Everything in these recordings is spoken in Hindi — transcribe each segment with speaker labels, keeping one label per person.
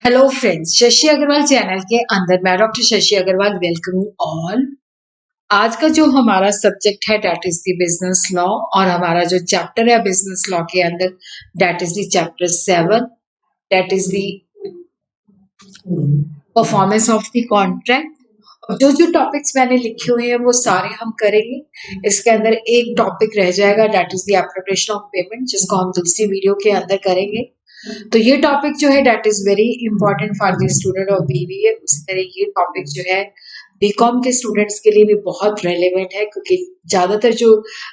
Speaker 1: Hello friends, Shashi Agarwal channel के अंदर मैं doctor Shashi Agarwal welcome all. आज का जो हमारा सब्जेक्ट है that is the business law और हमारा जो चैप्टर है बिजनेस लॉ के अंदर that is the chapter 7 that is the performance of the contract. जो जो टॉपिक्स मैंने लिखे हुए हैं वो सारे हम करेंगे। इसके अंदर एक टॉपिक रह जाएगा that is the appropriation of payment जिसको हम दूसरी वीडियो के अंदर करेंगे। तो ये टॉपिक जो है that is very important for the student of BBA. उस तरह ये टॉपिक जो है बीकॉम के स्टूडेंट्स के लिए भी बहुत रेलेवेंट है क्योंकि ज्यादातर जो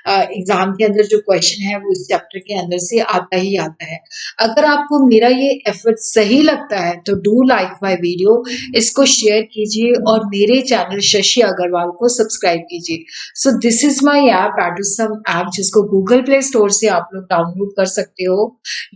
Speaker 1: एग्जाम के अंदर जो क्वेश्चन है वो इस चैप्टर के अंदर से आता ही आता है। अगर आपको मेरा ये एफर्ट सही लगता है तो डू लाइक माय वीडियो, इसको शेयर कीजिए और मेरे चैनल शशि अग्रवाल को सब्सक्राइब कीजिए। So this is my app Edusum app जिसको गूगल प्ले स्टोर से आप लोग डाउनलोड कर सकते हो।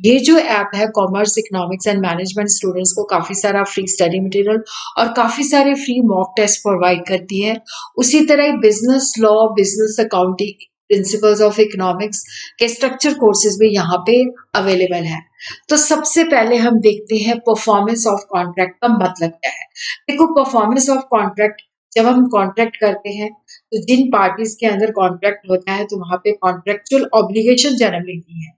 Speaker 1: ये जो ऐप है commerce economics and management students को काफी सारा फ्री स्टडी मटेरियल और काफी सारे फ्री मॉक टेस्ट प्रोवाइड करती है। उसी तरह business law, business accounting, principles of economics के स्ट्रक्चर कोर्सेज भी यहाँ पे अवेलेबल है। तो सबसे पहले हम देखते हैं परफॉर्मेंस ऑफ कॉन्ट्रैक्ट का मतलब क्या है। देखो, परफॉर्मेंस ऑफ कॉन्ट्रैक्ट जब हम कॉन्ट्रैक्ट करते हैं तो जिन पार्टीज के अंदर कॉन्ट्रैक्ट होता है तो वहां पे कॉन्ट्रेक्चुअल ऑब्लिगेशन जन्म लेती है।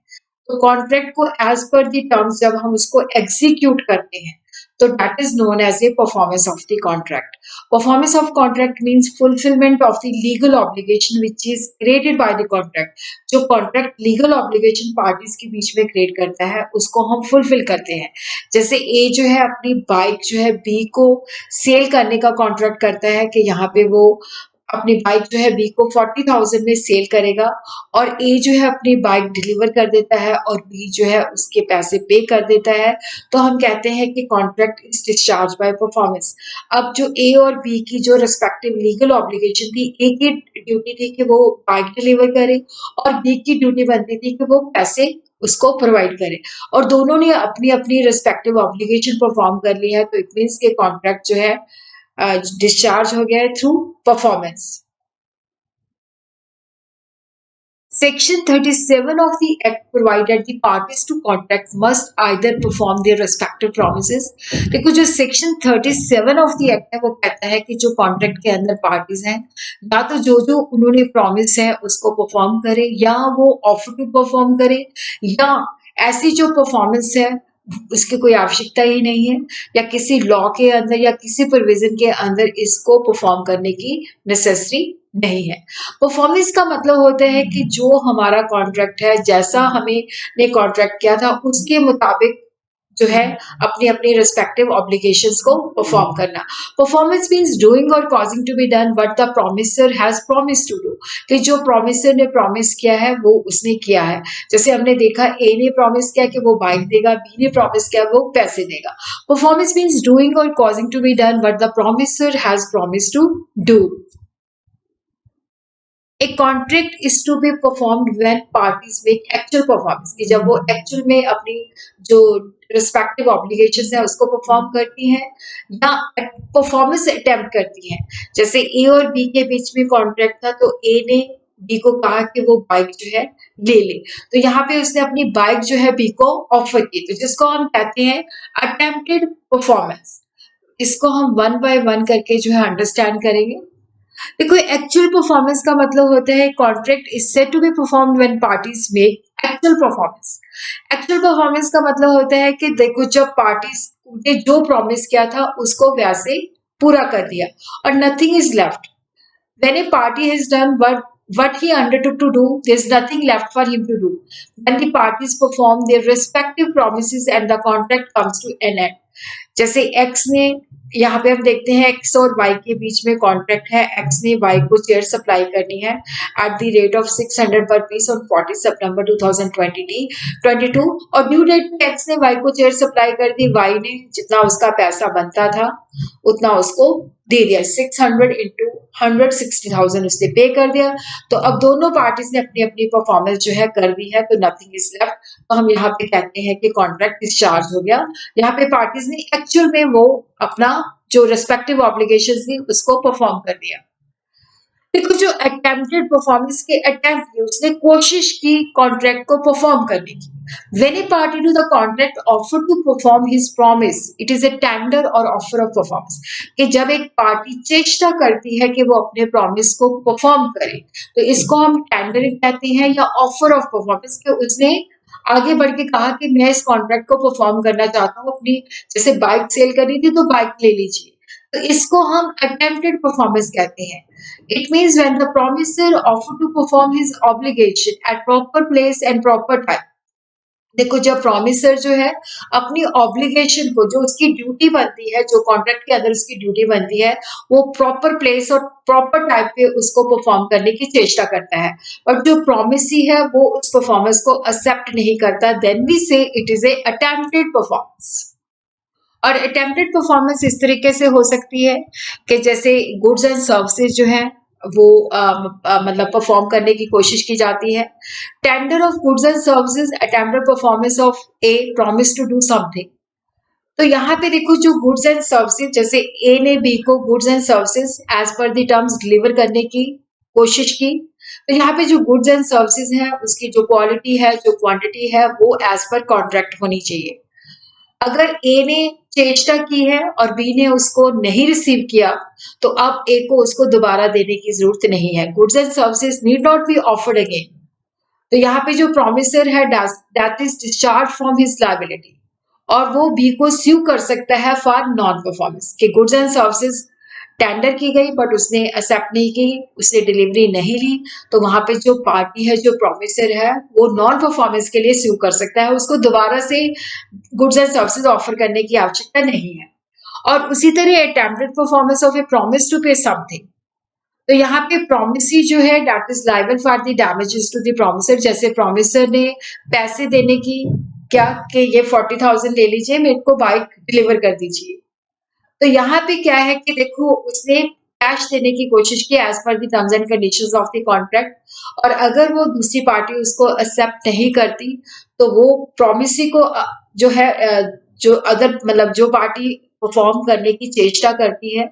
Speaker 1: तो कॉन्ट्रैक्ट को एज पर दी टर्म्स जब हम उसको एग्जीक्यूट करते हैं तो that is known as a performance of the contract. Performance of contract means fulfilment of the legal obligation which is created by the contract. जो कॉन्ट्रैक्ट लीगल ऑब्लिगेशन पार्टीज के बीच में क्रिएट करता है उसको हम फुलफिल करते हैं। जैसे ए जो है अपनी बाइक जो है बी को सेल करने का कॉन्ट्रैक्ट करता है कि यहाँ पे वो अपनी बाइक जो है बी को 40,000 में सेल करेगा और ए जो है अपनी बाइक डिलीवर कर देता है और बी जो है उसके पैसे पे कर देता है। तो हम कहते हैं कि contract is discharge by performance. अब जो ए और बी की जो रिस्पेक्टिव लीगल ऑब्लिगेशन थी, ए की ड्यूटी थी कि वो बाइक डिलीवर करे और बी की ड्यूटी बनती थी कि वो पैसे उसको प्रोवाइड करे और दोनों ने अपनी अपनी रिस्पेक्टिव ऑब्लिगेशन परफॉर्म कर ली है। तो इट मीन्स के कॉन्ट्रैक्ट जो है डिस्चार्ज हो गया है through performance. Section 37 of the Act provided the parties to contract must either perform their respective promises। देखो, जो सेक्शन 37 ऑफ द एक्ट है वो कहता है कि जो कॉन्ट्रैक्ट के अंदर पार्टीज हैं या तो जो जो उन्होंने प्रॉमिस है उसको परफॉर्म करे या वो ऑफर टू परफॉर्म करे या ऐसी जो परफॉर्मेंस है उसकी कोई आवश्यकता ही नहीं है या किसी लॉ के अंदर या किसी प्रोविजन के अंदर इसको परफॉर्म करने की नेसेसरी नहीं है। परफॉर्मेंस का मतलब होता है कि जो हमारा कॉन्ट्रैक्ट है, जैसा हमें ने कॉन्ट्रैक्ट किया था उसके मुताबिक जो है अपनी अपनी रिस्पेक्टिव ऑब्लिगेशंस को परफॉर्म करना। परफॉर्मेंस मींस डूइंग और causing to be done what the promisor has promise to do. कि जो प्रॉमिसर ने प्रॉमिस किया है वो उसने किया है। जैसे हमने देखा ए ने प्रॉमिस किया कि वो बाइक देगा, बी ने प्रॉमिस किया वो पैसे देगा। परफॉर्मेंस मींस डूइंग और causing to be done what the promisor has promise to do. A contract is to be performed when parties make actual performance। कि जब वो एक्चुअल में अपनी जो रिस्पेक्टिव ऑब्लिगेशन है उसको परफॉर्म करती हैं या परफॉर्मेंस अटेम्प्ट करती हैं। जैसे ए और बी के बीच में कॉन्ट्रैक्ट था तो ए ने बी को कहा कि वो बाइक जो है ले ले, तो यहाँ पे उसने अपनी बाइक जो है बी को ऑफर की, तो जिसको हम कहते हैं अटेम्प्टेड परफॉर्मेंस। इसको हम वन बाय वन करके जो है अंडरस्टैंड करेंगे। देखो, एक्चुअल परफॉर्मेंस का मतलब होता है contract is said to be performed when parties make actual performance. Actual performance का मतलब होता है कि देखो जब पार्टीज ने जो प्रॉमिस किया था उसको वैसे पूरा कर दिया और nothing is left. When a party has done what he undertook to do, there's nothing left for him to do. When the parties perform their respective promises and the contract comes to an end। जैसे एक्स ने, यहाँ पे हम देखते हैं एक्स और वाई के बीच में कॉन्ट्रैक्ट है। एक्स ने वाई को चेयर सप्लाई करनी है एट द रेट ऑफ 600 पर पीस ऑन 40 सितंबर 2022 और ड्यू डेट में एक्स ने वाई को चेयर सप्लाई कर दी। वाई ने जितना उसका पैसा बनता था उतना उसको दे दिया, 600 इंटू 160,000 उसने पे कर दिया। तो अब दोनों पार्टीज ने अपनी अपनी परफॉर्मेंस जो है कर दी है तो नथिंग इज लेफ्ट। तो हम यहाँ पे कहते हैं कि कॉन्ट्रैक्ट डिस्चार्ज हो गया। यहाँ पे पार्टीज ने एक्चुअल में वो अपना जो रिस्पेक्टिव ऑब्लिगेशन थी उसको परफॉर्म कर दिया। देखो जो अटेम्प्टेड परफॉर्मेंस के अटेम्प्ट की, उसने कोशिश की कॉन्ट्रैक्ट को परफॉर्म करने की। When a party to the contract offer to perform his promise, it is a tender or offer of performance. कि जब एक पार्टी चेष्टा करती है कि वो अपने प्रॉमिस को परफॉर्म करे, तो इसको हम टेंडरिंग कहते हैं या ऑफर ऑफ परफॉर्मेंस, कि उसने आगे बढ़ के कहा कि मैं इस कॉन्ट्रैक्ट को परफॉर्म करना चाहता हूँ, अपनी जैसे बाइक सेल करनी थी तो बाइक ले लीजिए, तो इसको हम अटेम्प्टेड परफॉर्मेंस कहते हैं। It means when the promiser offer to perform his obligation at proper place and proper time. देखो जब प्रॉमिसर जो है अपनी ऑब्लिगेशन को, जो उसकी ड्यूटी बनती है, जो कॉन्ट्रैक्ट के अंदर उसकी ड्यूटी बनती है, वो प्रॉपर प्लेस और प्रॉपर टाइम पे उसको परफॉर्म करने की चेष्टा करता है, और जो प्रॉमिसी है वो उस परफॉर्मेंस को एक्सेप्ट नहीं करता, देन वी से it is a attempted performance. और अटेम्प्टेड परफॉर्मेंस इस तरीके से हो सकती है कि जैसे गुड्स एंड सर्विसेज जो है वो मतलब परफॉर्म करने की कोशिश की जाती है। Tender of goods and services, attempted performance of a promise to do something. तो यहाँ पे देखो जो गुड्स एंड सर्विसेज, जैसे ए ने बी को goods and services as per the terms deliver करने की कोशिश की, तो यहाँ पे जो गुड्स एंड सर्विसेज है उसकी जो क्वालिटी है, जो क्वांटिटी है, वो एज पर कॉन्ट्रैक्ट होनी चाहिए। अगर ए ने चेष्टा की है और बी ने उसको नहीं रिसीव किया, तो अब ए को उसको दोबारा देने की जरूरत नहीं है। Goods and services need not be offered again. तो यहाँ पे जो प्रॉमिसर है that is discharge from his liability, और वो बी को स्यू कर सकता है फॉर नॉन परफॉर्मेंस, कि गुड्स एंड सर्विसेज टेंडर की गई बट उसने एक्सेप्ट नहीं की, उसने डिलीवरी नहीं ली, तो वहां पे जो पार्टी है, जो प्रॉमिसर है, वो नॉन परफॉर्मेंस के लिए स्यू कर सकता है, उसको दोबारा से गुड्स एंड सर्विसेज ऑफर करने की आवश्यकता नहीं है। और उसी तरह attempted performance of a promise to pay something, तो यहाँ पे प्रॉमिसी जो है that is liable for the damages to the promisor. जैसे प्रॉमिसर ने पैसे देने की क्या कि ये 40,000 ले लीजिए, मेरे को बाइक डिलीवर कर दीजिए, तो यहाँ पे क्या है कि देखो उसने कैश देने की कोशिश की as per the terms and conditions of the contract, और अगर वो दूसरी पार्टी उसको एक्सेप्ट नहीं करती, तो वो प्रॉमिसी को जो है जो अदर मतलब जो पार्टी परफॉर्म करने की चेष्टा करती है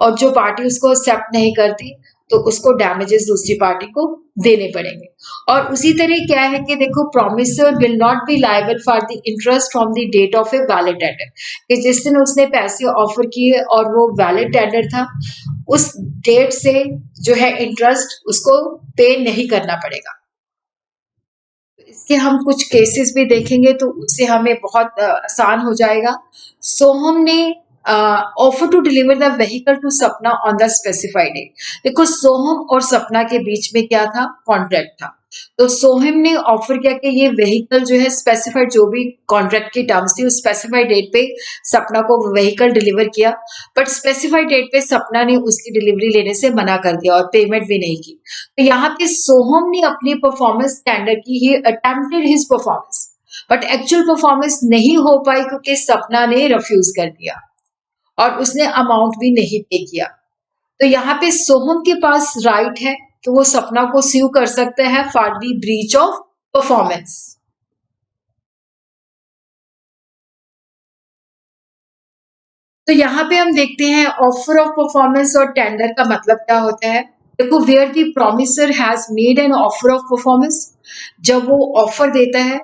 Speaker 1: और जो पार्टी उसको एक्सेप्ट नहीं करती, तो उसको डैमेजेस दूसरी पार्टी को देने पड़ेंगे। और उसी तरह क्या है कि देखो promisor will not be liable for the interest from the date of a valid tender, कि जिस दिन उसने पैसे ऑफर किए और वो वैलिड टेंडर था, उस डेट से जो है इंटरेस्ट उसको पे नहीं करना पड़ेगा। इसके हम कुछ केसेस भी देखेंगे तो उससे हमें बहुत आसान हो जाएगा। सोहम ने offer to deliver the vehicle to Sapna on the specified date. देखो सोहम और सपना के बीच में क्या था, कॉन्ट्रैक्ट था। तो सोहम ने ऑफर किया कि ये व्हीकल जो है स्पेसिफाइड, जो भी कॉन्ट्रैक्ट की टर्म्स थी उस स्पेसिफाइड डेट पे सपना को व्हीकल डिलीवर किया, बट स्पेसिफाइड डेट पे सपना ने उसकी डिलीवरी लेने से मना कर दिया और पेमेंट भी नहीं की। तो यहाँ पे सोहम ने अपनी परफॉर्मेंस टेंडर की, he attempted his performance, but actual performance नहीं हो पाई क्योंकि सपना ने रिफ्यूज कर दिया और उसने अमाउंट भी नहीं पे किया। तो यहाँ पे सोहम के पास राइट है कि वो सपना को स्यू कर सकता है for the breach of performance. तो यहाँ पे हम देखते हैं ऑफर ऑफ परफॉर्मेंस और टेंडर का मतलब क्या होता है। देखो where the promisor has made an offer of performance, जब वो ऑफर देता है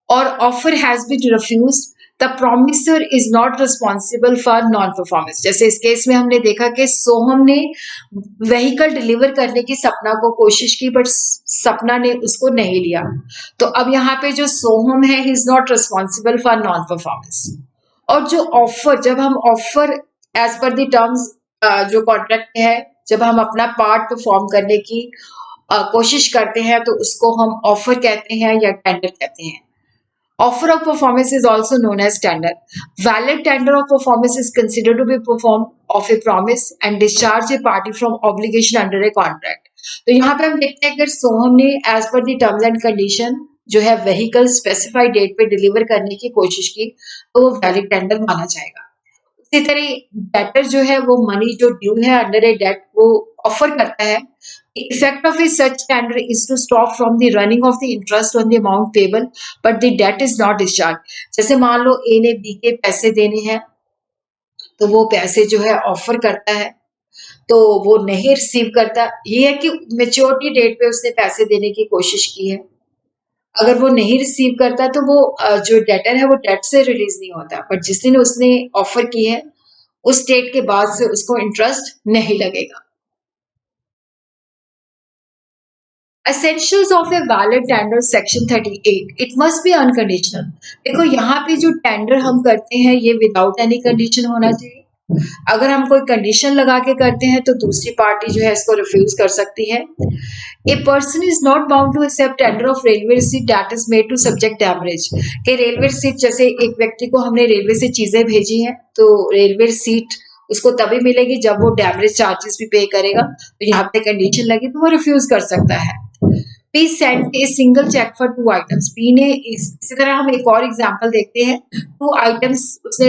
Speaker 1: और offer has been refused, the promisor is not responsible for non performance. जैसे इस केस में हमने देखा कि सोहम ने व्हीकल डिलीवर करने की सपना को कोशिश की बट सपना ने उसको नहीं लिया, तो अब यहाँ पे जो सोहम है he is not responsible for non performance. और जो ऑफर, जब हम offer as per the terms जो कॉन्ट्रैक्ट है, जब हम अपना पार्ट परफॉर्म करने की कोशिश करते हैं तो उसको हम ऑफर कहते हैं या टेंडर कहते हैं। Offer of performance is also known as tender. Valid tender of performance is considered to be performed of a promise and discharge a party from obligation under a contract. तो यहाँ पे हम देखते हैं अगर सोहम ने as per the terms and condition जो है व्हीकल स्पेसिफाइड डेट पे डिलीवर करने की कोशिश की, तो वो वैलिड टेंडर माना जाएगा। इसी तरह डेटर जो है वो मनी जो ड्यू है अंडर ए डेट वो ऑफर करता है। Effect of a such tender is to stop from the running of the interest on the amount payable but the debt is not discharge. जैसे मान लो ए ने बी के पैसे देने हैं, तो वो पैसे जो है ऑफर करता है, तो वो नहीं रिसीव करता। ये है कि मैच्योरिटी डेट पे उसने पैसे देने की कोशिश की है, अगर वो नहीं रिसीव करता तो वो जो डेटर है वो डेट से रिलीज नहीं होता, बट जिस दिन उसने ऑफर की है उस डेट के बाद से उसको इंटरेस्ट नहीं लगेगा। Essentials of a valid tender section 38, it must be unconditional। देखो यहाँ पे जो टेंडर हम करते हैं ये विदाउट एनी कंडीशन होना चाहिए। अगर हम कोई कंडीशन लगा के करते हैं तो दूसरी पार्टी जो है इसको रिफ्यूज कर सकती है। A person is not bound to accept tender of railway receipt that is made to subject damage. कि रेलवे रिसीट, जैसे एक व्यक्ति को हमने रेलवे से चीजें भेजी हैं तो रेलवे रिसीट उसको तभी मिलेगी जब वो डैमेज चार्जेस भी पे करेगा, तो यहाँ पे कंडीशन लगी तो वो रिफ्यूज कर सकता है। Please send a single check for two items। B ने इसी तरह हम एक और एग्जांपल देखते हैं। टू आइटम्स उसने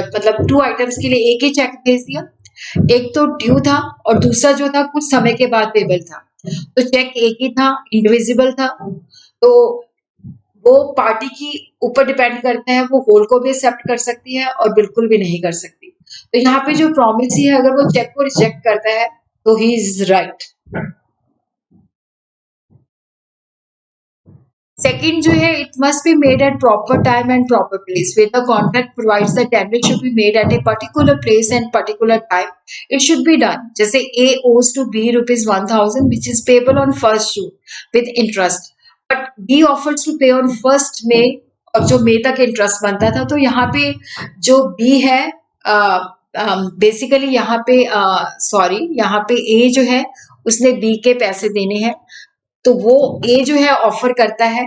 Speaker 1: मतलब टू आइटम्स के लिए एक ही चेक भेज दिया, एक तो ड्यू था और दूसरा जो था कुछ समय के बाद पेबल था। तो चेक एक ही था, इंडिविजिबल था, तो वो पार्टी की ऊपर डिपेंड करता है, वो होल को भी एक्सेप्ट कर सकती है और बिल्कुल भी नहीं कर सकती। तो यहाँ पे जो प्रॉमिस है अगर वो चेक को रिजेक्ट करता है तो ही इज राइट। सेकंड जो है, it must be made at proper time and proper place. Where the contract provides the tender should be made at a particular place and particular time, it should be done। जैसे A owes to B rupees 1000 which is payable on 1st June with interest, but B offers to pay on 1st May और जो मई तक इंटरेस्ट बनता था। तो यहाँ पे जो B है बेसिकली यहाँ पे सॉरी यहाँ पे A जो है उसने B के पैसे देने हैं, तो वो ए जो है ऑफर करता है,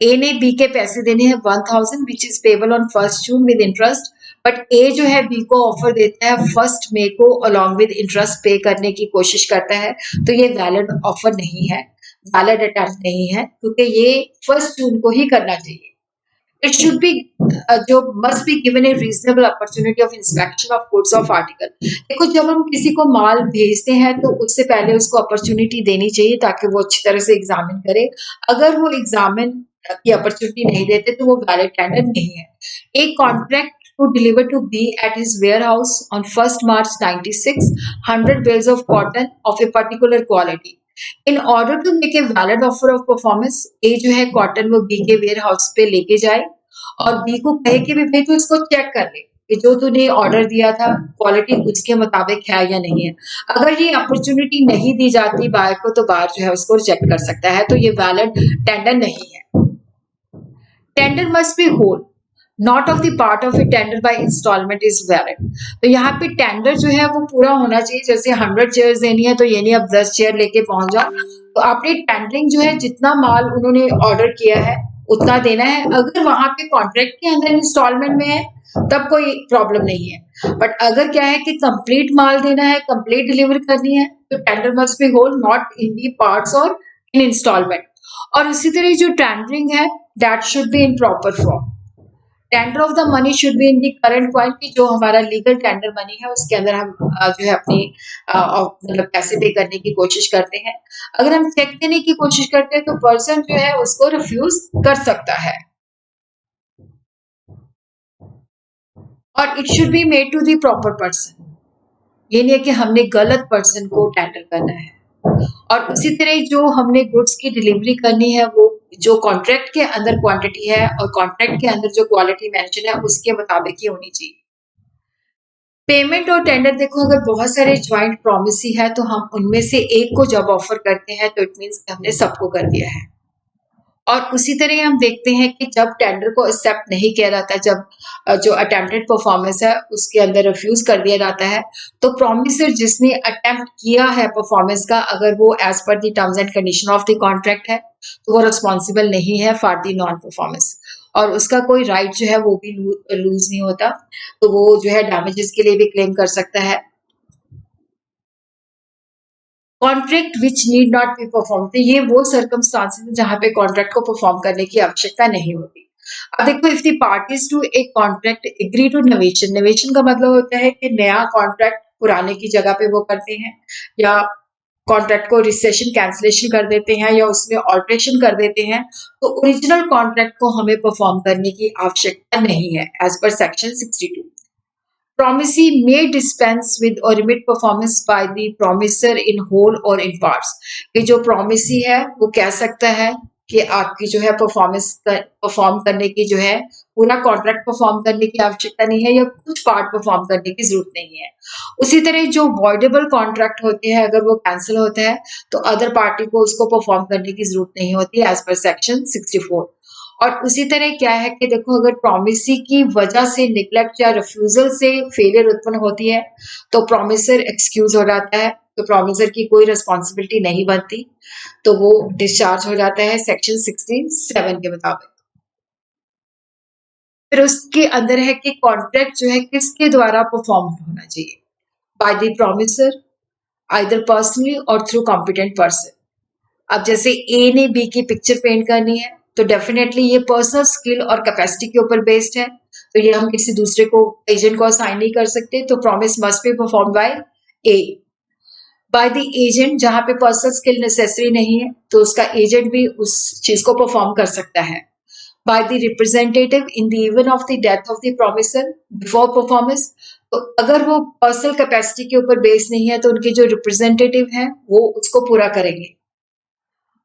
Speaker 1: ए ने बी के पैसे देने हैं 1000 which is payable on 1st June with interest, but A जो है बी को ऑफर देता है 1st May को अलॉन्ग विद इंटरेस्ट पे करने की कोशिश करता है। तो ये वैलिड ऑफर नहीं है, वैलिड अटैम्प्ट नहीं है, क्योंकि ये 1st June को ही करना चाहिए। It should be जो must be given a reasonable opportunity of inspection of goods of article। देखो जब हम किसी को माल भेजते हैं तो उससे पहले उसको अपॉर्चुनिटी देनी चाहिए ताकि वो अच्छी तरह से एग्जामिन करे। अगर वो एग्जामिन की अपॉर्चुनिटी नहीं देते तो वो वैलिड टेंडर नहीं है। एक contract to deliver to B at his warehouse on 1st March 96 100 bales of cotton of a particular quality। In order to make a valid offer of performance, A जो है कॉटन वो B के वेयर हाउस पे लेके जाए और B को कहे कि भाई तू इसको चेक कर ले कि जो तूने ऑर्डर दिया था क्वालिटी उसके मुताबिक है या नहीं है। अगर ये अपॉर्चुनिटी नहीं दी जाती बायर को तो बायर जो है उसको रिजेक्ट कर सकता है, तो ये वैलिड टेंडर नहीं है। Tender must be whole, not of the part of a tender by instalment is valid. तो यहाँ पे टेंडर जो है वो पूरा होना चाहिए। जैसे 100 चेयर्स देनी है तो ये नहीं अब 10 चेयर लेके पहुंच जाओ, तो आपने टेंडरिंग जो है जितना माल उन्होंने ऑर्डर किया है उतना देना है। अगर वहां पे कॉन्ट्रैक्ट के अंदर इंस्टॉलमेंट में है तब कोई प्रॉब्लम नहीं है, बट अगर क्या है कि कंप्लीट माल देना है, कंप्लीट डिलीवर करनी है, तो tender must be whole, not in the parts और इन इंस्टॉलमेंट। और इसी तरह जो टेंडरिंग है that should be in proper form. Tender of the money should be in the current quality. जो हमारा लीगल टेंडर मनी है उसके अंदर हम जो है अपनी मतलब पैसे पे करने की कोशिश करते हैं। अगर हम चेक देने की कोशिश करते हैं तो पर्सन जो है उसको रिफ्यूज कर सकता है। और it should be made to the proper person. ये नहीं है कि हमने गलत पर्सन को टेंडर करना है। और उसी तरह जो हमने गुड्स की डिलीवरी करनी है वो जो कॉन्ट्रैक्ट के अंदर क्वांटिटी है और कॉन्ट्रैक्ट के अंदर जो क्वालिटी मेंशन है उसके मुताबिक ही होनी चाहिए। पेमेंट और टेंडर, देखो अगर बहुत सारे ज्वाइंट प्रॉमिस ही है तो हम उनमें से एक को जब ऑफर करते हैं तो इट मीन्स हमने सबको कर दिया है। और उसी तरह हम देखते हैं कि जब टेंडर को एक्सेप्ट नहीं किया जाता, जब जो अटेम्प्टेड परफॉर्मेंस है उसके अंदर रिफ्यूज कर दिया जाता है, तो प्रॉमिसर जिसने अटेम्प्ट किया है परफॉर्मेंस का, अगर वो as per the terms and condition of the contract है तो वो रिस्पॉन्सिबल नहीं है फॉर द नॉन परफॉर्मेंस, और उसका कोई राइट जो है वो भी लूज नहीं होता, तो वो जो है डैमेजेस के लिए भी क्लेम कर सकता है। Contract which need not be perform, तो ये वो सर्कमस्टांसेस है जहां पे कॉन्ट्रैक्ट को परफॉर्म करने की आवश्यकता नहीं होती। अब देखो इफ द पार्टीज टू एक contract agree to novation, novation का मतलब होता है कि नया कॉन्ट्रैक्ट पुराने की जगह पे वो करते हैं, या कॉन्ट्रैक्ट को रिसेशन कैंसिलेशन कर देते हैं या उसमें ऑल्ट्रेशन कर देते हैं, तो ओरिजिनल कॉन्ट्रैक्ट को हमें परफॉर्म करने की आवश्यकता नहीं है as per section 62। Promisee may dispense with or remit performance by the promisor in whole or in parts. कि जो promisee है वो कह सकता है कि आपकी जो है परफॉर्म करने की जो है पूरा कॉन्ट्रैक्ट परफॉर्म करने की आवश्यकता नहीं है या कुछ पार्ट परफॉर्म करने की जरूरत नहीं है। उसी तरह जो वॉइडेबल कॉन्ट्रैक्ट होते हैं अगर वो कैंसिल होता है तो अदर पार्टी को उसको परफॉर्म करने की जरूरत नहीं होती एज पर सेक्शन 64। और उसी तरह क्या है कि देखो अगर प्रॉमिसी की वजह से निग्लेक्ट या रिफ्यूजल से फेलियर उत्पन्न होती है तो प्रॉमिसर एक्सक्यूज हो जाता है, तो प्रॉमिसर की कोई रिस्पॉन्सिबिलिटी नहीं बनती, तो वो डिस्चार्ज हो जाता है सेक्शन 67 के मुताबिक। फिर उसके अंदर है कि कॉन्ट्रैक्ट जो है किसके द्वारा परफॉर्म होना चाहिए, by the promiser either personally और थ्रू कॉम्पिटेंट पर्सन। अब जैसे ए ने बी की पिक्चर पेंट करनी है तो डेफिनेटली ये पर्सनल स्किल और कैपेसिटी के ऊपर बेस्ड है, तो ये हम किसी दूसरे को एजेंट को असाइन नहीं कर सकते, तो promise must be perform by the agent. जहां पे पर्सनल स्किल नेसेसरी नहीं है तो उसका एजेंट भी उस चीज को परफॉर्म कर सकता है। By the representative in the even of the death of the promiser before performance, तो अगर वो पर्सनल कैपेसिटी के ऊपर बेस्ड नहीं है तो उनके जो रिप्रेजेंटेटिव हैं वो उसको पूरा करेंगे।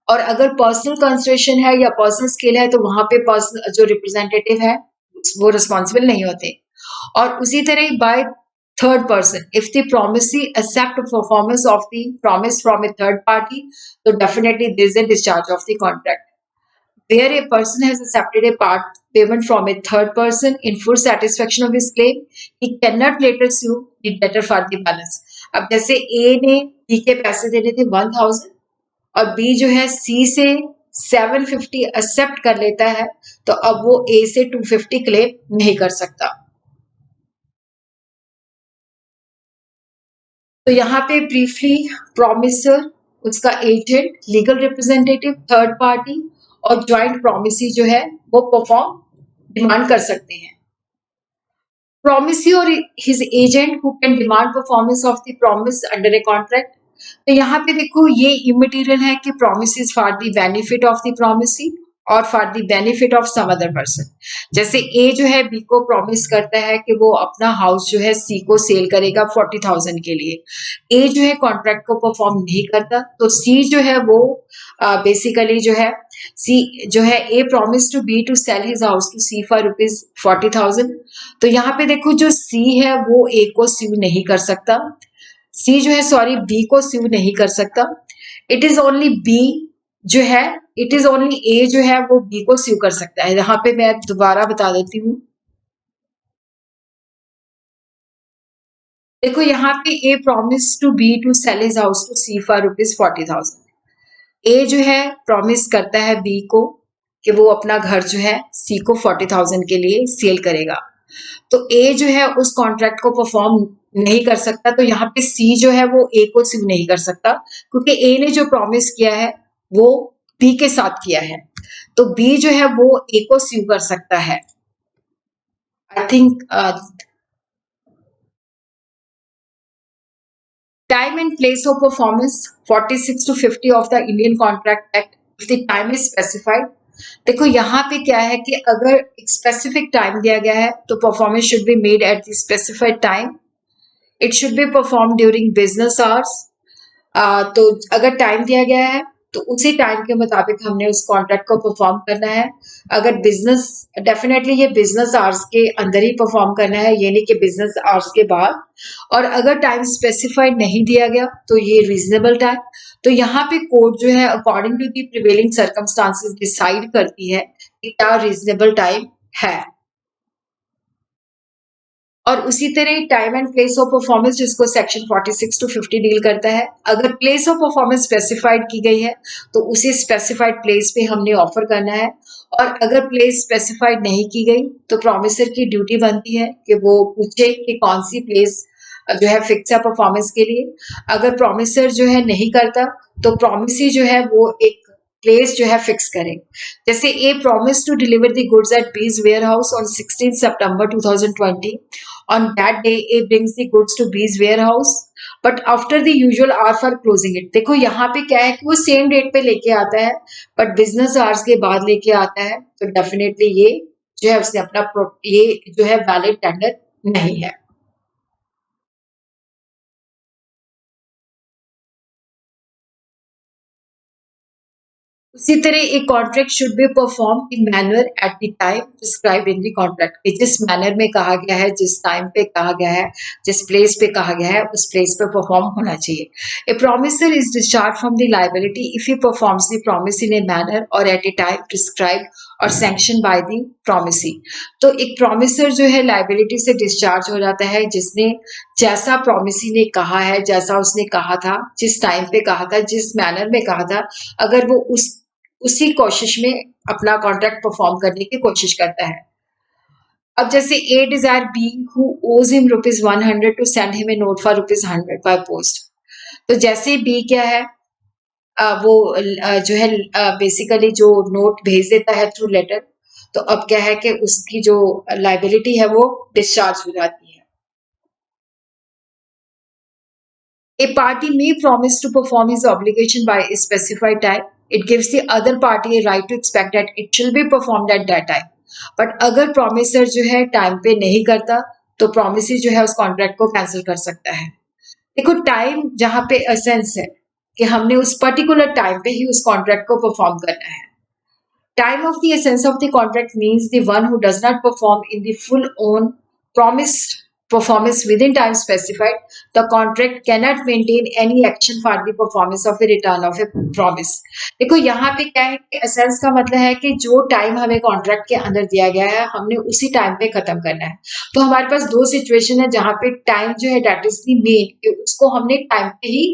Speaker 1: और अगर पर्सनल कंसिडरेशन है या पर्सनल स्किल है तो वहां पे पर्सनल जो रिप्रेजेंटेटिव है वो रिस्पॉन्सिबल नहीं होते। और उसी तरह by third person if the promisee accept performance of the promise from a third party तो definitely there is a discharge of the contract. Where a person has accepted a part payment from a third person in full satisfaction of his claim, he cannot later sue the debtor for the balance. अब जैसे A ने B के पैसे देने थे 1000 और बी जो है सी से 750 एक्सेप्ट कर लेता है तो अब वो ए से 250 क्लेम नहीं कर सकता। तो यहाँ पे ब्रीफली प्रॉमिसर, उसका agent, legal representative, third party और ज्वाइंट प्रॉमिसी जो है वो परफॉर्म डिमांड कर सकते हैं। प्रॉमिसी और his agent who can demand performance of the promise under a contract, तो यहाँ पे देखो ये इमटेरियल है कि promise is for the benefit of the promisee और for the benefit of some other person. जैसे ए जो है बी को प्रॉमिस करता है कि वो अपना हाउस जो है सी को सेल करेगा 40,000 के लिए। ए जो है कॉन्ट्रैक्ट को परफॉर्म नहीं करता तो सी जो है वो बेसिकली जो है सी जो है a promise to B to sell his house to C for ₹40,000। तो यहाँ पे देखो जो सी है वो ए को स्यू नहीं कर सकता, सी जो है सॉरी बी को स्यू नहीं कर सकता। इट इज ओनली बी जो है इट इज ओनली ए जो है वो बी को स्यू कर सकता है। यहाँ पे मैं दोबारा बता देती हूँ, देखो यहाँ पे a promise to B to sell his house to C for ₹40,000। A जो है प्रॉमिस करता है बी को कि वो अपना घर जो है सी को 40,000 के लिए सेल करेगा, तो ए जो है उस कॉन्ट्रैक्ट को परफॉर्म नहीं कर सकता, तो यहाँ पे सी जो है वो ए को स्यू नहीं कर सकता क्योंकि ए ने जो प्रॉमिस किया है वो बी के साथ किया है, तो बी जो है वो ए को स्यू कर सकता है। I think time and place of performance 46 to 50 of the Indian Contract Act if the time is specified। देखो यहाँ पे क्या है कि अगर एक स्पेसिफिक टाइम दिया गया है तो performance should be made at the specified time, it should be perform during business hours. तो अगर टाइम दिया गया है तो उसी टाइम के मुताबिक हमने उस कॉन्ट्रैक्ट को परफॉर्म करना है। अगर बिजनेस डेफिनेटली ये बिजनेस आवर्स के अंदर ही परफॉर्म करना है, ये नहीं कि बिजनेस आवर्स के बाद। और अगर टाइम स्पेसिफाइड नहीं दिया गया तो ये रीजनेबल टाइम, तो यहाँ पे कोर्ट जो है according to the prevailing circumstances decide करती है कि क्या रीजनेबल टाइम है। और उसी तरह time and place of performance जिसको सेक्शन 46 टू 50 डील करता है, अगर प्लेस ऑफ परफॉर्मेंस स्पेसिफाइड की गई है तो उसी स्पेसिफाइड प्लेस पे हमने ऑफर करना है, और अगर प्लेस स्पेसिफाइड नहीं की गई तो प्रॉमिसर की ड्यूटी बनती है कि वो पूछे कि कौन सी प्लेस जो है फिक्स है परफॉर्मेंस के लिए। अगर प्रॉमिसर जो है नहीं करता तो प्रॉमिसी जो है वो एक प्लेस जो है फिक्स करें। जैसे A promise to deliver the goods at B's warehouse on 16 सितंबर 2020। On that day, A brings the goods to B's warehouse, but after the usual hour for closing it। देखो यहाँ पे क्या है कि वो सेम डेट पे लेके आता है बट बिजनेस आवर्स के बाद लेके आता है, तो डेफिनेटली ये जो है उसने अपना ये जो है वैलिड टेंडर नहीं है। उसी तरह एक contract should be perform in manner at the time prescribed in the contract, कि जिस मैनर में कहा गया है, जिस टाइम पे कहा गया है, जिस प्लेस पे कहा गया है, उस प्लेस पे परफॉर्म होना चाहिए। A promisor is discharge from the liability if he performs the promise in a manner और एट ए टाइम प्रिस्क्राइब्ड और सैंक्शन बाय द प्रोमिसी। तो एक प्रोमिसर जो है लायबिलिटी से डिस्चार्ज हो जाता है जिसने जैसा प्रोमिसी ने कहा है, जैसा उसने कहा था, जिस टाइम पे कहा था, जिस मैनर में कहा था, अगर वो उसी कोशिश में अपना कॉन्ट्रैक्ट परफॉर्म करने की कोशिश करता है। अब जैसे A desire B who owes him ₹100 to send him a note for ₹100 by post. तो जैसे बी क्या है, वो जो है बेसिकली जो नोट भेज देता है थ्रू लेटर, तो अब क्या है कि उसकी जो लाइबिलिटी है वो डिस्चार्ज हो जाती है। A party may promise to perform his obligation by a specified time. It gives the other party a right to expect that it shall be performed at that time. But अगर promiser जो है टाइम पे नहीं करता तो promisee जो है उस कॉन्ट्रैक्ट को कैंसिल कर सकता है। देखो टाइम जहां पे एसेंस है कि हमने उस पर्टिकुलर टाइम पे ही उस कॉन्ट्रैक्ट को परफॉर्म करना है। Time of the essence of the contract means the one who does not perform in the full on promised performance within time specified, the contract cannot maintain any action for the performance of a return of a promise. देखो यहाँ पे क्या है कि एसेंस का मतलब है कि जो टाइम हमें कॉन्ट्रैक्ट के अंदर दिया गया है हमने उसी टाइम पे खत्म करना है। तो हमारे पास दो सिचुएशन है जहाँ पे टाइम जो है दैट इज द मेन, उसको हमने टाइम पे ही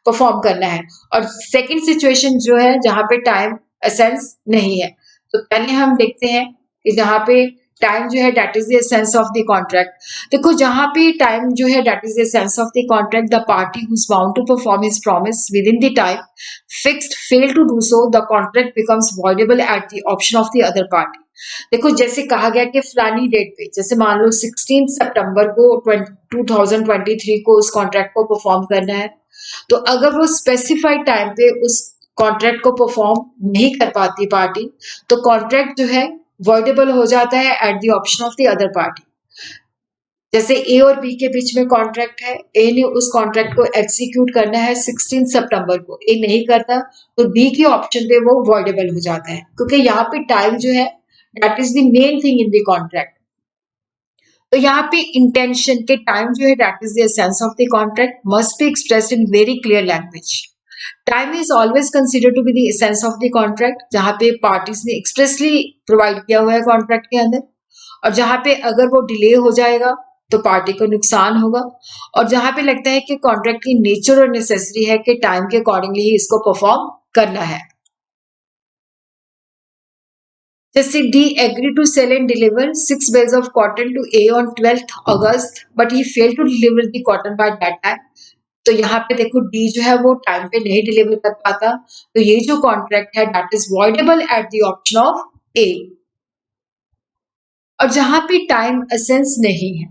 Speaker 1: परफॉर्म करना है, और सेकंड सिचुएशन जो है जहाँ पे टाइम एसेंस नहीं है। तो पहले हम देखते हैं कि जहाँ पे टाइम जो है that is the essence of the contract. देखो जहाँ पे टाइम जो है that is the essence of the contract, the party who is bound to perform his promise within the time fixed fail to do so, the contract becomes voidable at the option of the other party. देखो जैसे कहा गया कि फलानी डेट पे, जैसे मान लो 16 सितंबर को 2023 को उस कॉन्ट्रैक्ट को परफॉर्म करना है, तो अगर वो स्पेसिफाइड टाइम पे उस कॉन्ट्रैक्ट को परफॉर्म नहीं कर पाती पार्टी, तो कॉन्ट्रैक्ट जो है वॉइडेबल हो जाता है eight the option of the other party. जैसे ए और बी के बीच में कॉन्ट्रैक्ट है, ए ने उस कॉन्ट्रैक्ट को एग्जीक्यूट करना है 16 सितंबर को, ए नहीं करता तो बी के ऑप्शन पे वो वॉइडेबल हो जाता है, क्योंकि यहाँ पे टाइम जो है that is the main thing in the contract. तो यहाँ पे इंटेंशन के टाइम जो है that is the essence of the contract must be expressed in very clear language. Time is always consider to be the essence of the contract, जहां पे पार्टीज ने एक्सप्रेसली प्रोवाइड किया हुआ है कॉन्ट्रैक्ट के अंदर, और जहां पे अगर वो डिले हो जाएगा तो पार्टी को नुकसान होगा, और जहां पे लगता है कि कॉन्ट्रैक्ट की नेचर और नेसेसरी है कि टाइम के अकॉर्डिंगली ही इसको परफॉर्म करना है। जैसे D agree to sell and deliver 6 bales of cotton to A on 12th August, but he failed to deliver the cotton by that time. तो यहाँ पे देखो डी जो है वो टाइम पे नहीं डिलीवर कर पाता, तो ये जो कॉन्ट्रैक्ट है that is voidable at the option of A. और जहां पे टाइम एसेंस नहीं है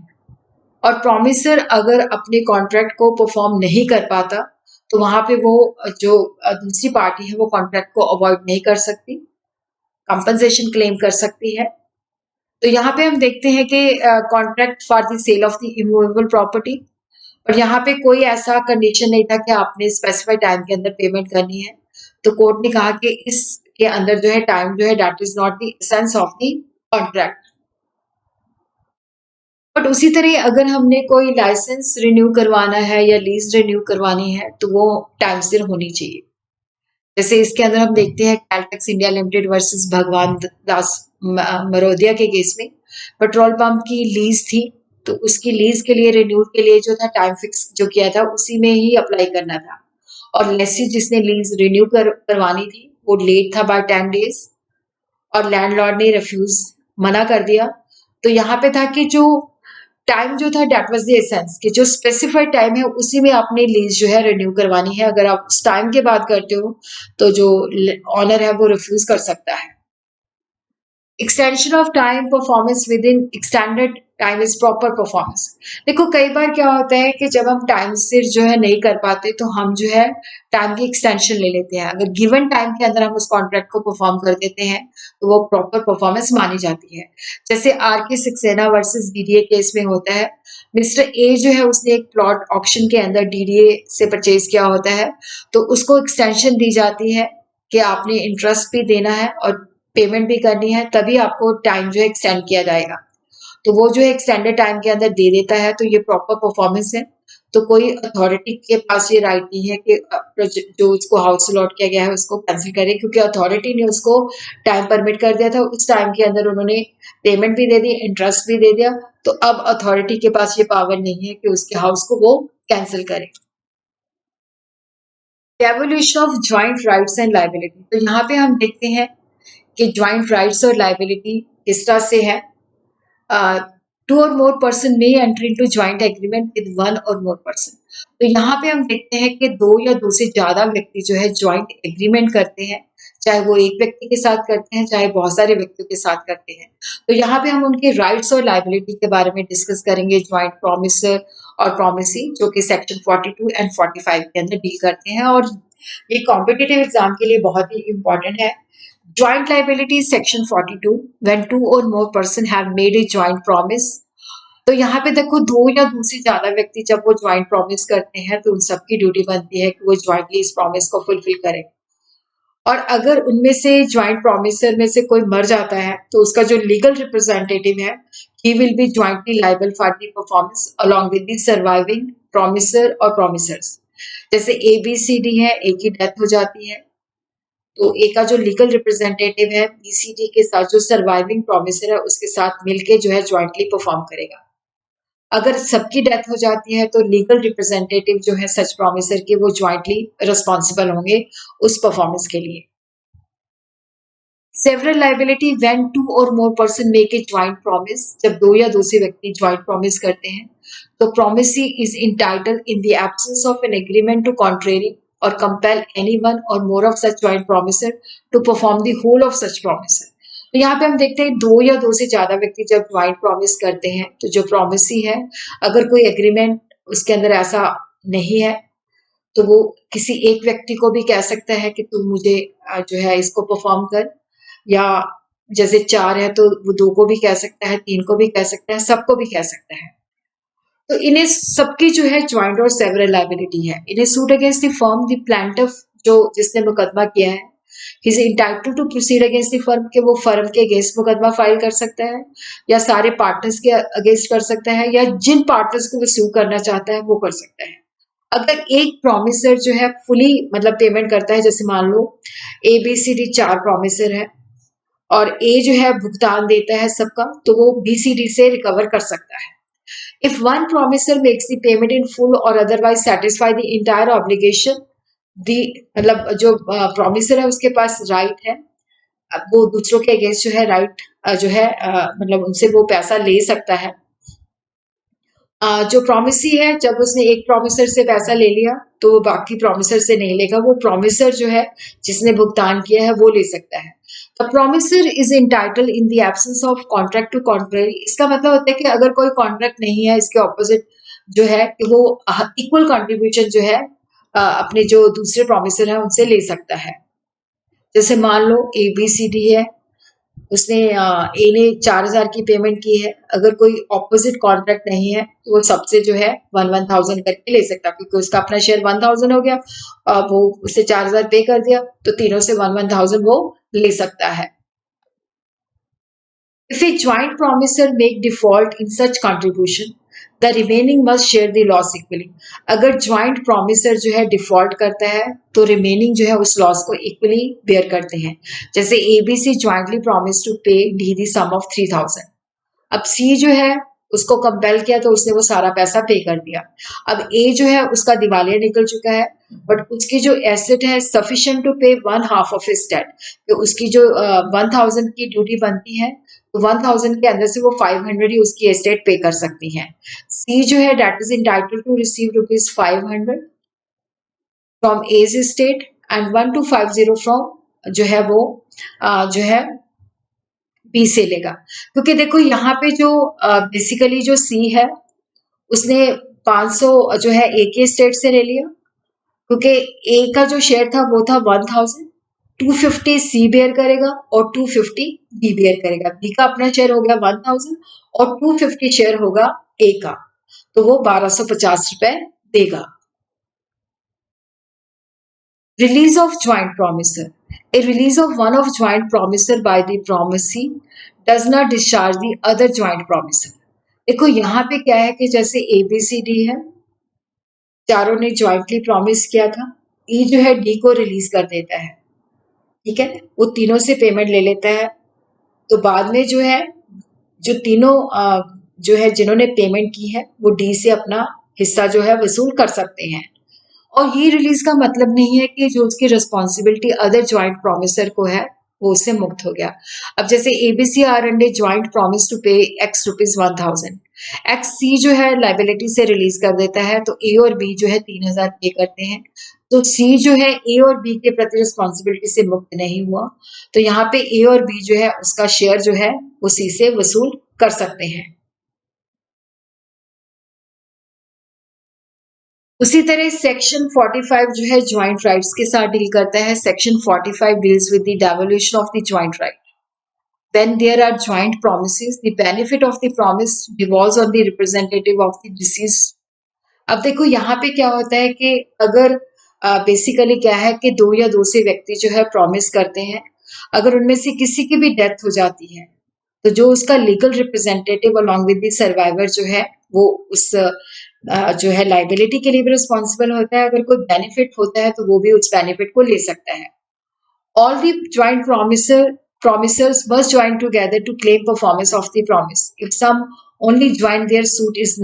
Speaker 1: और प्रोमिसर अगर अपने कॉन्ट्रैक्ट को परफॉर्म नहीं कर पाता, तो वहां पे वो जो दूसरी पार्टी है वो कॉन्ट्रैक्ट को अवॉइड नहीं कर सकती, कंपनसेशन क्लेम कर सकती है। तो यहाँ पे हम देखते हैं कि contract for the sale of the immovable property, और यहाँ पे कोई ऐसा कंडीशन नहीं था कि आपने स्पेसिफाइड टाइम के अंदर पेमेंट करनी है, तो कोर्ट ने कहा कि इसके अंदर जो है टाइम जो है that is not the essence of the contract. But उसी तरह अगर हमने कोई लाइसेंस रिन्यू करवाना है या लीज रिन्यू करवानी है तो वो टाइम सिर होनी चाहिए। जैसे इसके अंदर हम देखते हैं कैलटेक्स इंडिया लिमिटेड वर्सेस भगवान दास मरोदिया के केस में पेट्रोल पंप की लीज थी, तो उसकी लीज के लिए रिन्यू के लिए जो था टाइम फिक्स जो किया था उसी में ही अप्लाई करना था, और लेसी जिसने लीज रिन्यू करवानी थी वो लेट था बाय 10 days, और लैंडलॉर्ड ने रिफ्यूज मना कर दिया। तो यहाँ पे था कि जो टाइम जो था दैट वाज द एसेंस, कि जो स्पेसिफाइड टाइम है उसी में आपने लीज जो है रिन्यू करवानी है। अगर आप उस टाइम के बाद करते हो तो जो ऑनर है वो रिफ्यूज कर सकता है। Extension of time performance with in extended time is proper performance. देखो कई बार क्या होता है कि जब हम टाइम से जो है नहीं कर पाते तो हम जो है टाइम की एक्सटेंशन ले लेते हैं, अगर गिवन टाइम के अंदर हम उस कॉन्ट्रैक्ट को परफॉर्म कर देते हैं तो वो प्रॉपर परफॉर्मेंस मानी जाती है। जैसे आर के सक्सेना वर्सेस डीडीए केस में होता है, मिस्टर ए जो है उसने एक प्लॉट ऑक्शन के अंदर डीडीए से परचेज किया होता है, तो उसको एक्सटेंशन दी जाती है कि आपने इंटरेस्ट भी देना है और पेमेंट भी करनी है, तभी आपको टाइम जो है एक्सटेंड किया जाएगा। तो वो जो है एक्सटेंडेड टाइम के अंदर दे देता है, तो ये प्रॉपर परफॉर्मेंस है। तो कोई अथॉरिटी के पास ये राइट नहीं है कि जो उसको हाउस अलॉट किया गया है उसको कैंसिल करे, क्योंकि अथॉरिटी ने उसको टाइम परमिट कर दिया था, उस टाइम के अंदर उन्होंने पेमेंट भी दे दी, इंटरेस्ट भी दे दिया। तो अब अथॉरिटी के पास ये पावर नहीं है कि उसके हाउस को वो कैंसिल करे। Evolution of joint rights and liability. तो यहाँ पे हम देखते हैं कि ज्वाइंट राइट्स और लाइबिलिटी किस तरह से है। टू और more person may enter into joint agreement with one और मोर पर्सन। तो यहाँ पे हम देखते हैं कि दो या दो से ज्यादा व्यक्ति जो है ज्वाइंट एग्रीमेंट करते हैं, चाहे वो एक व्यक्ति के साथ करते हैं चाहे बहुत सारे व्यक्तियों के साथ करते हैं। तो यहाँ पे हम उनके राइट्स और लाइबिलिटी के बारे में डिस्कस करेंगे, ज्वाइंट प्रोमिसर और प्रोमिसी, जो कि सेक्शन 42 एंड 45 के अंदर डील करते हैं, और ये कॉम्पिटिटिव एग्जाम के लिए बहुत ही इंपॉर्टेंट है। Joint liability is section 42 when two or more person have made a joint promise। तो यहाँ पे देखो, दो या दो से ज्यादा व्यक्ति जब वो ज्वाइंट प्रॉमिस करते हैं तो उन सबकी ड्यूटी बनती है कि वो ज्वाइंटली इस प्रॉमिस को फुलफिल करें। और अगर उनमें से ज्वाइंट प्रॉमिसर में से कोई मर जाता है तो उसका जो लीगल रिप्रेजेंटेटिव है, he will be jointly liable for the performance along with the surviving promiser और प्रॉमिसर्स। जैसे ABCD है, एक की डेथ हो जाती है तो ए का जो लीगल रिप्रेजेंटेटिव है BCD के साथ जो सर्वाइविंग प्रोमिसर है उसके साथ मिलके जो है ज्वाइंटली परफॉर्म करेगा। अगर सबकी डेथ हो जाती है तो लीगल रिप्रेजेंटेटिव जो है सच प्रोमिसर के, वो ज्वाइंटली रिस्पॉन्सिबल होंगे उस परफॉर्मेंस के लिए। सेवरल लाइबिलिटी व्हेन टू और more person make a joint promise. जब दो या दो से व्यक्ति ज्वाइंट प्रॉमिस करते हैं तो promisee is entitled in the absence of an agreement to contrary or compel anyone or more of such joint promiser to perform the whole of such promiser। तो यहाँ पे हम देखते हैं दो या दो से ज्यादा व्यक्ति जब ज्वाइंट प्रॉमिस करते हैं तो जो प्रोमिसी है, अगर कोई एग्रीमेंट उसके अंदर ऐसा नहीं है तो वो किसी एक व्यक्ति को भी कह सकता है कि तुम मुझे जो है इसको परफॉर्म कर, या जैसे चार है तो वो दो को भी कह सकता है, तीन को भी कह सकता है, सबको भी कह सकता है। तो इन्हें सबकी जो है ज्वाइंट और सेवरल लायबिलिटी है। इन्हें suit against the firm the plaintiff, जो जिसने मुकदमा किया है, he is entitled to proceed against the firm, के वो फर्म के अगेंस्ट मुकदमा फाइल कर सकता है या सारे पार्टनर्स के अगेंस्ट कर सकता है, या जिन पार्टनर्स को वो सू करना चाहता है वो कर सकता है। अगर एक प्रॉमिसर जो है फुली मतलब पेमेंट करता है, जैसे मान लो ABCD चार प्रॉमिसर है और A जो है भुगतान देता है सबका, तो वो BCD से रिकवर कर सकता है। If one promisor makes the payment in full or otherwise satisfy the entire obligation, the मतलब जो promisor है उसके पास राइट है, अब वो दूसरों के अगेंस्ट जो है राइट जो है मतलब उनसे वो पैसा ले सकता है। जो प्रॉमिसी है, जब उसने एक प्रॉमिसर से पैसा ले लिया तो वो बाकी प्रॉमिसर से नहीं लेगा, वो प्रॉमिसर जो है जिसने भुगतान किया है वो ले सकता है। The promisor is entitled in the absence of contract to contrary. इसका मतलब होता है कि अगर कोई कॉन्ट्रैक्ट नहीं है, इसके ऑपोजिट जो है कि वो इक्वल कंट्रीब्यूशन जो है अपने जो दूसरे प्रॉमिसर है उनसे ले सकता है। जैसे मान लो ABCD है, उसने ए ने 4,000 की पेमेंट की है, अगर कोई ऑपोजिट कॉन्ट्रैक्ट नहीं है तो वो सबसे जो है 1,000 करके ले सकता है, क्योंकि उसका अपना शेयर 1,000 हो गया, वो उससे 4,000 पे कर दिया तो तीनों से 1,000 वो ले सकता है। If a joint promisor make default in such contribution, the remaining must share the loss equally। अगर joint promisor जो है डिफॉल्ट करता है तो रिमेनिंग जो है उस लॉस को इक्वली बेयर करते हैं। जैसे ABC jointly promised to pay D the sum of 3,000। अब C जो है उसको कंपेल किया तो उसने वो सारा पैसा पे कर दिया। अब A जो है उसका दिवालिया निकल चुका है, बट उसकी जो एसेट है सफिशिएंट टू पे 1/2 ऑफ हिज डेट, तो उसकी जो 1,000 की ड्यूटी बनती है तो 1,000 के अंदर से वो 500 ही उसकी एस्टेट पे कर सकती है। C जो है debt is entitled to receive ₹500 from A's estate and 1,250 from जो है वो जो है B से लेगा। क्योंकि देखो यहाँ पे जो बेसिकली जो C है उसने 500 जो है A के स्टेट से ले लिया, क्योंकि A का जो शेयर था वो था 1,000, 250 C बेयर करेगा और 250 B बेयर करेगा। B का अपना शेयर हो गया 1,000 और 250 शेयर होगा A का, तो वो 1,250 रुपए देगा। Release of joint promiser. A release of one of joint promisor by the promisee does not discharge the other joint promisor. देखो यहाँ पे क्या है कि जैसे ABCD है, चारों ने ज्वाइंटली प्रॉमिस किया था, ई जो है डी को रिलीज कर देता है, ठीक है, वो तीनों से पेमेंट ले लेता है, तो बाद में जो है जो तीनों जो है जिन्होंने पेमेंट की है वो डी से अपना हिस्सा जो है वसूल कर सकते हैं। और ये रिलीज का मतलब नहीं है कि जो उसकी रिस्पॉन्सिबिलिटी अदर ज्वाइंट प्रोमिसर को है वो उससे मुक्त हो गया। अब जैसे A B C are under joint promise to pay X rupees 1000, X C जो है लाइबिलिटी से रिलीज कर देता है, तो ए और बी जो है 3000 पे करते हैं, तो सी जो है ए और बी के प्रति रिस्पॉन्सिबिलिटी से मुक्त नहीं हुआ, तो यहाँ पे ए और बी जो है उसका शेयर जो है वो सी से वसूल कर सकते हैं। उसी तरह सेक्शन 45 जो है ज्वाइंट राइट्स के साथ डील करता है। Section 45 deals with the devolution of the joint right. When there are joint promises, the benefit of the promise devolves on the representative of the deceased. अब देखो यहाँ पे क्या होता है कि अगर बेसिकली क्या है कि दो या दो से व्यक्ति जो है प्रॉमिस करते हैं, अगर उनमें से किसी की भी डेथ हो जाती है तो जो उसका legal representative along with the survivor जो है वो उस जो है लाइबिलिटी के लिए भी रिस्पॉन्सिबल होता है। अगर कोई बेनिफिट होता है तो वो भी उस बेनिफिट को ले सकता है। All the joint promisers must join together to claim performance of the promise. If some only join, their suit is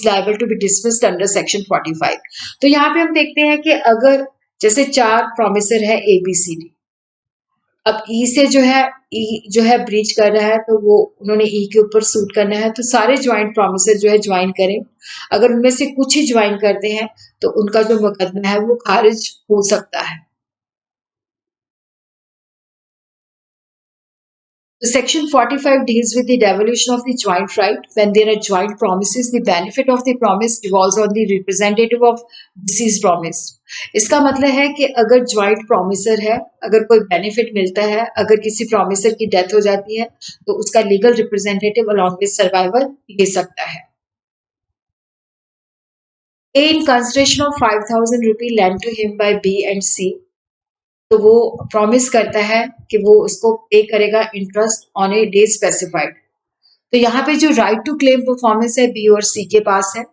Speaker 1: liable to be dismissed under section 45. तो यहाँ पे हम देखते हैं कि अगर जैसे चार promiser है ABCD, अब ई से जो है ब्रीच कर रहा है तो वो उन्होंने ई के ऊपर सूट करना है, तो सारे ज्वाइंट प्रॉमिसर जो है ज्वाइन करें। अगर उनमें से कुछ ही ज्वाइन करते हैं तो उनका जो मुकदमा है वो खारिज हो सकता है। So section 45 deals with the devolution of the joint right. When there are joint promises, the benefit of the promise devolves on the representative of deceased promise. इसका मतलब है कि अगर ज्वाइंट प्रॉमिसर है, अगर कोई बेनिफिट मिलता है, अगर किसी प्रॉमिसर की डेथ हो जाती है तो उसका legal representative along with survivor ले सकता है। A in consideration of 5000 rupee lent to him by B and C, तो वो प्रॉमिस करता है कि वो उसको पे करेगा interest on a day specified. तो यहाँ पे जो राइट टू क्लेम परफॉर्मेंस है बी और सी के पास है।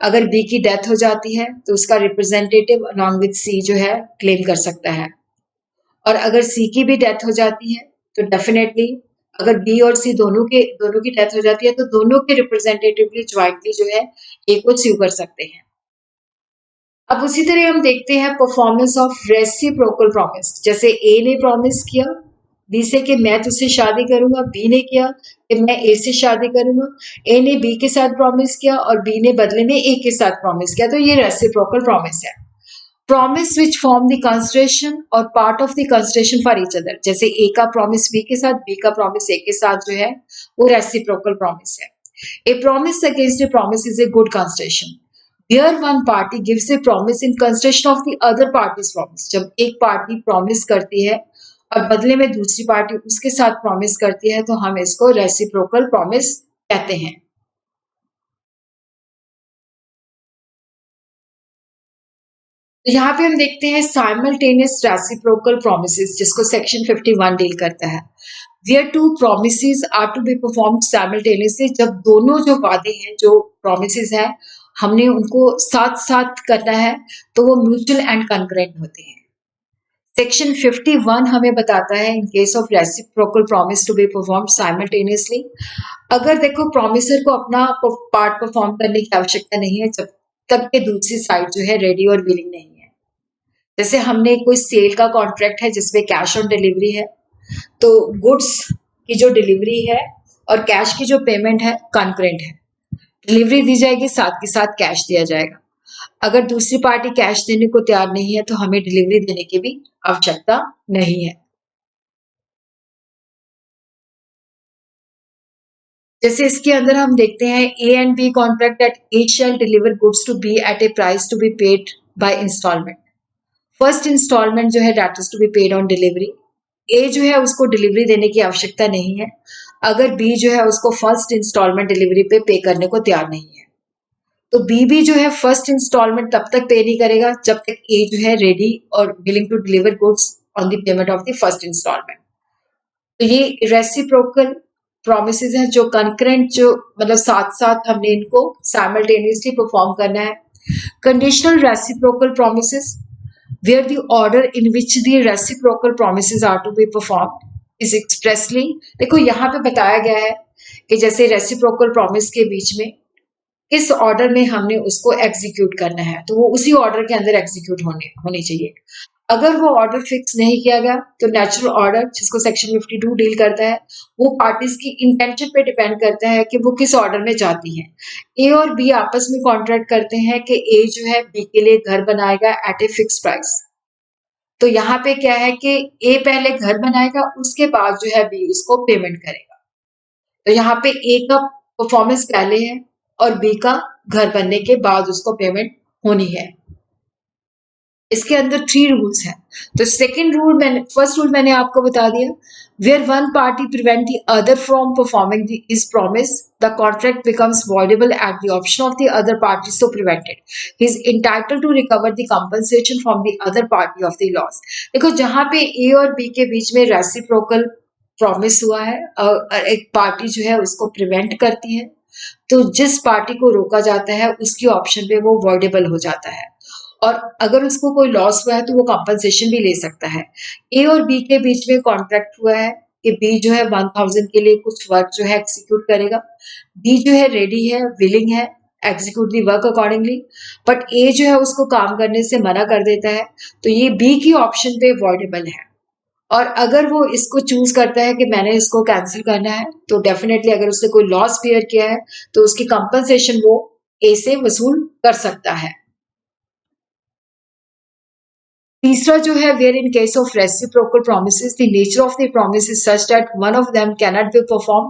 Speaker 1: अगर बी की डेथ हो जाती है तो उसका रिप्रेजेंटेटिव अलॉन्ग विद सी जो है क्लेम कर सकता है, और अगर सी की भी डेथ हो जाती है तो डेफिनेटली अगर बी और सी दोनों की डेथ हो जाती है तो दोनों के रिप्रेजेंटेटिवली ज्वाइंटली जो है ए को स्यू कर सकते हैं। अब उसी तरह हम देखते हैं परफॉर्मेंस ऑफ रेसिप्रोकल प्रॉमिस। जैसे ए ने प्रॉमिस किया बी से कि मैं तुझसे शादी करूंगा, बी ने किया कि मैं ए से शादी करूंगा, ए ने बी के साथ प्रॉमिस किया और बी ने बदले में ए के साथ प्रॉमिस किया, तो ये रेसिप्रोकल प्रॉमिस है। Promise which form the consideration और part of the consideration for each other. जैसे ए का प्रॉमिस बी के साथ, बी का प्रॉमिस ए के साथ जो है वो रेसिप्रोकल प्रॉमिस है। A promise against A promise is a good consideration. Here one party gives a promise in consideration of the other party's promise. जब एक पार्टी प्रॉमिस करती है और बदले में दूसरी पार्टी उसके साथ प्रॉमिस करती है तो हम इसको रेसिप्रोकल प्रॉमिस कहते हैं। तो यहाँ पे हम देखते हैं साइमल्टेनियस रेसिप्रोकल प्रोमिसेस, जिसको सेक्शन 51 डील करता है। Where two promises are to be performed simultaneously, जब दोनों जो वादे हैं, जो promises हैं, हमने उनको साथ साथ करना है तो वो म्यूचुअल एंड कंकरेंट होते हैं। सेक्शन 51 हमें बताता है in case of reciprocal promise to be perform simultaneously, अगर देखो प्रॉमिसर को अपना पार्ट परफॉर्म करने की आवश्यकता नहीं है जब तक कि दूसरी साइड जो है रेडी और विलिंग नहीं है। जैसे हमने कोई सेल का कॉन्ट्रैक्ट है जिसमें कैश ऑन डिलीवरी है, तो गुड्स की जो डिलीवरी है और कैश की जो पेमेंट है कंकरेंट है। डिलीवरी दी जाएगी, साथ के साथ कैश दिया जाएगा। अगर दूसरी पार्टी कैश देने को तैयार नहीं है तो हमें डिलीवरी देने की भी आवश्यकता नहीं है। जैसे इसके अंदर हम देखते हैं A and B contract that A shall deliver goods to B at a price to be paid by installment. First installment जो है that is to be paid on delivery. A जो है उसको डिलीवरी देने की आवश्यकता नहीं है अगर बी जो है उसको फर्स्ट इंस्टॉलमेंट डिलीवरी पे करने को तैयार नहीं है। तो बी भी जो है फर्स्ट इंस्टॉलमेंट तब तक पे नहीं करेगा जब तक ए जो है रेडी और willing to deliver goods on the payment of the first installment. तो ये रेसिप्रोकल प्रोमिसेस है जो कंकरेंट, जो मतलब साथ साथ हमने इनको साइमल्टेनियसली परफॉर्म करना है. Conditional reciprocal promises where the order in which the reciprocal promises are to be performed is expressly, देखो यहाँ पे बताया गया है कि जैसे रेसिप्रोकल प्रॉमिस के बीच में किस ऑर्डर में हमने उसको एग्जीक्यूट करना है, तो वो उसी ऑर्डर के अंदर एग्जीक्यूट होनी चाहिए. अगर वो ऑर्डर फिक्स नहीं किया गया तो नेचुरल ऑर्डर, जिसको सेक्शन 52 डील करता है, वो पार्टीज की इंटेंशन पे डिपेंड करता है कि वो किस ऑर्डर में जाती हैं. ए और बी आपस में कॉन्ट्रैक्ट करते हैं कि ए जो है बी के लिए घर बनाएगा एट ए फिक्स प्राइस. तो यहाँ पे क्या है कि ए पहले घर बनाएगा, उसके बाद जो है बी उसको पेमेंट करेगा. तो यहाँ पे ए का परफॉर्मेंस पहले है और बी का घर बनने के बाद उसको पेमेंट होनी है. इसके अंदर 3 रूल्स हैं. तो फर्स्ट रूल मैंने आपको बता दिया. Where one party prevent the other from performing his promise, the contract becomes voidable at the option of the other party so prevented. He is entitled to recover the compensation from the other party of the loss. देखो जहां पे ए और बी के बीच में रेसिप्रोकल प्रॉमिस हुआ है और एक पार्टी जो है उसको प्रिवेंट करती है, तो जिस पार्टी को रोका जाता है उसकी ऑप्शन पे वो वॉइडेबल हो जाता है. और अगर उसको कोई लॉस हुआ है तो वो कंपनसेशन भी ले सकता है. ए और बी के बीच में कॉन्ट्रैक्ट हुआ है कि बी जो है 1000 के लिए कुछ वर्क जो है एग्जीक्यूट करेगा. बी जो है रेडी है, विलिंग है, execute the work accordingly, but A जो है उसको काम करने से मना कर देता है, तो ये बी की ऑप्शन पे वॉइडेबल है. और अगर वो इसको चूज करता है कि मैंने इसको कैंसिल करना है, तो डेफिनेटली अगर उसने कोई लॉस बियर किया है तो उसकी कंपनसेशन वो ए से वसूल कर सकता है. तीसरा जो है where in case of reciprocal promises the nature of the promise is such that one of them cannot be perform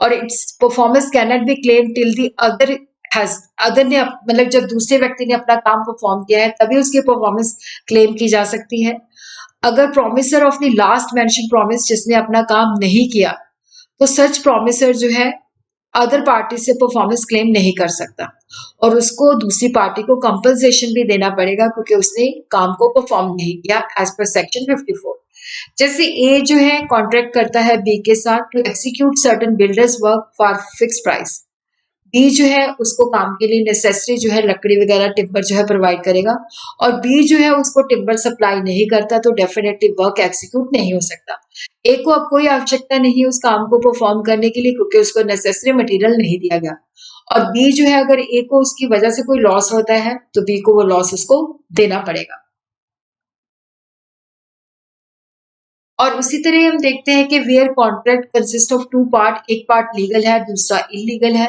Speaker 1: और its performance cannot be claim till the other ने मतलब जब दूसरे व्यक्ति ने अपना काम परफॉर्म किया है तभी उसकी परफॉर्मेंस क्लेम की जा सकती है. अगर promisor of the last mention promise जिसने अपना काम नहीं किया, तो सच प्रोमिसर जो है अदर पार्टी से परफॉर्मेंस क्लेम नहीं कर सकता और उसको दूसरी पार्टी को कंपनसेशन भी देना पड़ेगा क्योंकि उसने काम को परफॉर्म नहीं किया एज पर सेक्शन 54. जैसे ए जो है कॉन्ट्रैक्ट करता है बी के साथ to execute certain builders work for fix price. B जो है उसको काम के लिए नेसेसरी जो है लकड़ी वगैरह टिम्बर जो है प्रोवाइड करेगा और बी जो है उसको टिम्बर सप्लाई नहीं करता, तो डेफिनेटली वर्क एग्जीक्यूट नहीं हो सकता. ए को अब कोई आवश्यकता नहीं है उस काम को परफॉर्म करने के लिए क्योंकि उसको नेसेसरी मटेरियल नहीं दिया गया. और बी जो है अगर ए को उसकी वजह से कोई लॉस होता है तो बी को वो लॉस उसको देना पड़ेगा. और उसी तरह हम देखते हैं कि where contract consist of 2 part, एक पार्ट लीगल है दूसरा इलीगल है.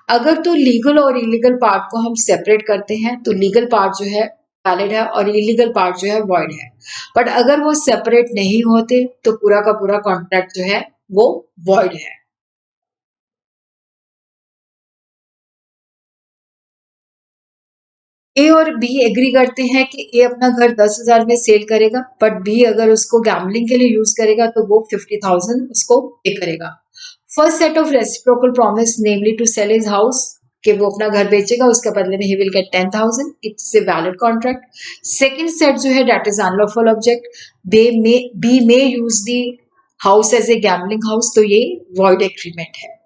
Speaker 1: अगर तो लीगल और इलीगल पार्ट को हम सेपरेट करते हैं तो लीगल पार्ट जो है वैलिड है और इलीगल पार्ट जो है वॉइड है. बट अगर वो सेपरेट नहीं होते तो पूरा का पूरा कॉन्ट्रैक्ट जो है वो वॉइड है. ए और बी एग्री करते हैं कि ए अपना घर 10,000 में सेल करेगा, बट बी अगर उसको गैम्बलिंग के लिए यूज करेगा तो वो 50,000 उसको पे करेगा. First set of reciprocal promise namely to sell his house, कि वो अपना घर बेचेगा उसके बदले में he will get 10,000, it's a valid contract. Second set जो है that is unlawful object, B may use the house as a gambling house, तो ये वॉइड एग्रीमेंट है.